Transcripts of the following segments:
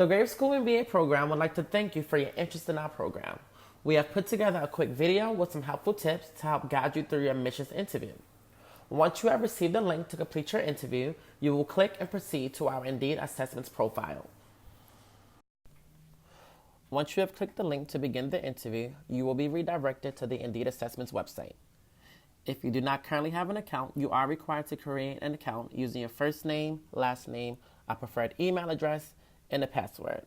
The Graves School MBA program would like to thank you for your interest in our program. We have put together a quick video with some helpful tips to help guide you through your admissions interview. Once you have received the link to complete your interview, you will click and proceed to our Indeed Assessments profile. Once you have clicked the link to begin the interview, you will be redirected to the Indeed Assessments website. If you do not currently have an account, you are required to create an account using your first name, last name, a preferred email address, and a password.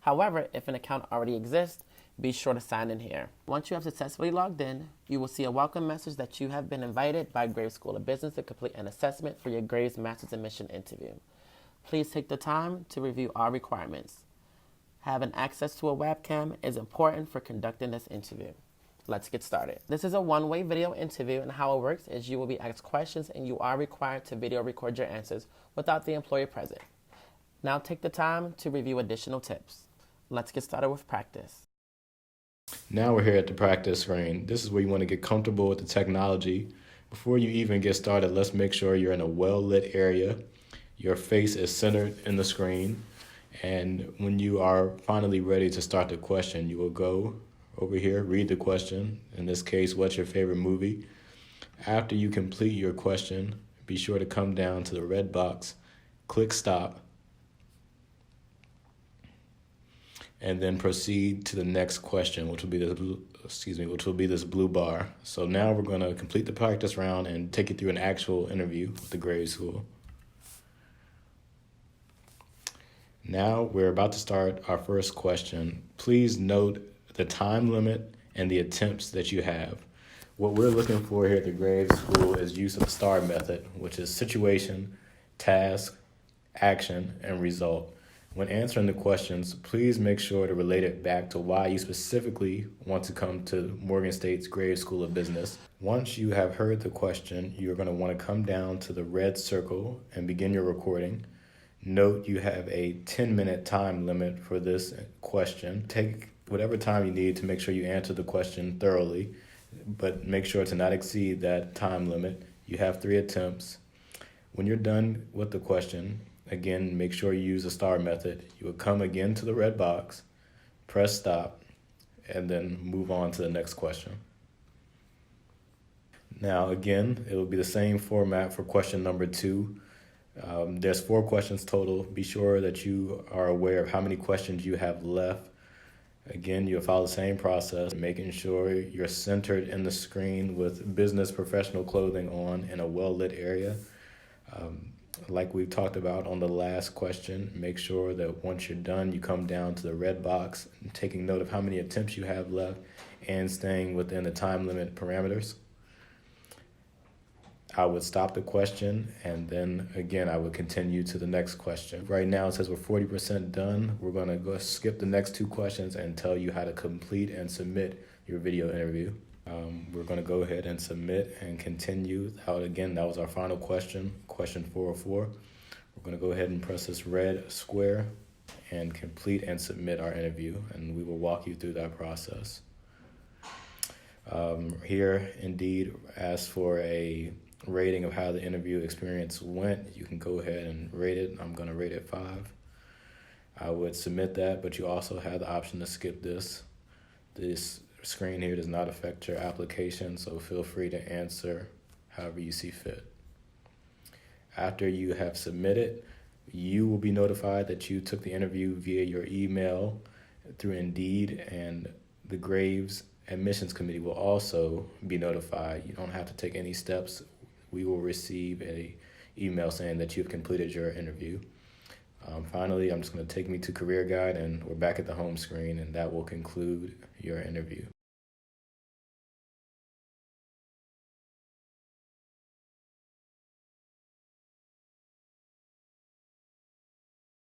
However, if an account already exists, be sure to sign in here. Once you have successfully logged in, you will see a welcome message that you have been invited by Graves School of Business to complete an assessment for your Graves Master's Admission interview. Please take the time to review all requirements. Having access to a webcam is important for conducting this interview. Let's get started. This is a one-way video interview, and how it works is you will be asked questions and you are required to video record your answers without the employer present. Now take the time to review additional tips. Let's get started with practice. Now we're here at the practice screen. This is where you want to get comfortable with the technology. Before you even get started, let's make sure you're in a well-lit area. Your face is centered in the screen. And when you are finally ready to start the question, you will go over here, read the question. In this case, what's your favorite movie? After you complete your question, be sure to come down to the red box, click stop, and then proceed to the next question, which will be this blue bar. So now we're going to complete the practice round and take you through an actual interview with the Graves School. Now we're about to start our first question. Please note the time limit and the attempts that you have. What we're looking for here at the Graves School is use of the STAR method, which is situation, task, action, and result. When answering the questions, please make sure to relate it back to why you specifically want to come to Morgan State's Graves School of Business. Once you have heard the question, you're going to want to come down to the red circle and begin your recording. Note you have a 10-minute time limit for this question. Take whatever time you need to make sure you answer the question thoroughly, but make sure to not exceed that time limit. You have 3 attempts. When you're done with the question, again, make sure you use the STAR method. You will come again to the red box, press stop, and then move on to the next question. Now, again, it will be the same format for question number 2. There's 4 questions total. Be sure that you are aware of how many questions you have left. Again, you'll follow the same process, making sure you're centered in the screen with business professional clothing on in a well-lit area. Like we talked about on the last question, make sure that once you're done, you come down to the red box, taking note of how many attempts you have left and staying within the time limit parameters. I would stop the question, and then again, I would continue to the next question. Right now, it says we're 40% done. We're going to go skip the next 2 questions and tell you how to complete and submit your video interview. We're going to go ahead and submit and continue. That was our final question, question 404. We're going to go ahead and press this red square and complete and submit our interview, and we will walk you through that process. Here, Indeed asks for a rating of how the interview experience went. You can go ahead and rate it. I'm going to rate it 5. I would submit that, but you also have the option to skip this. This screen here does not affect your application, so feel free to answer however you see fit. After you have submitted, you will be notified that you took the interview via your email through Indeed, and the Graves Admissions Committee will also be notified. You don't have to take any steps. We will receive an email saying that you've completed your interview. Finally, I'm just going to take me to Career Guide, and we're back at the home screen, and that will conclude your interview.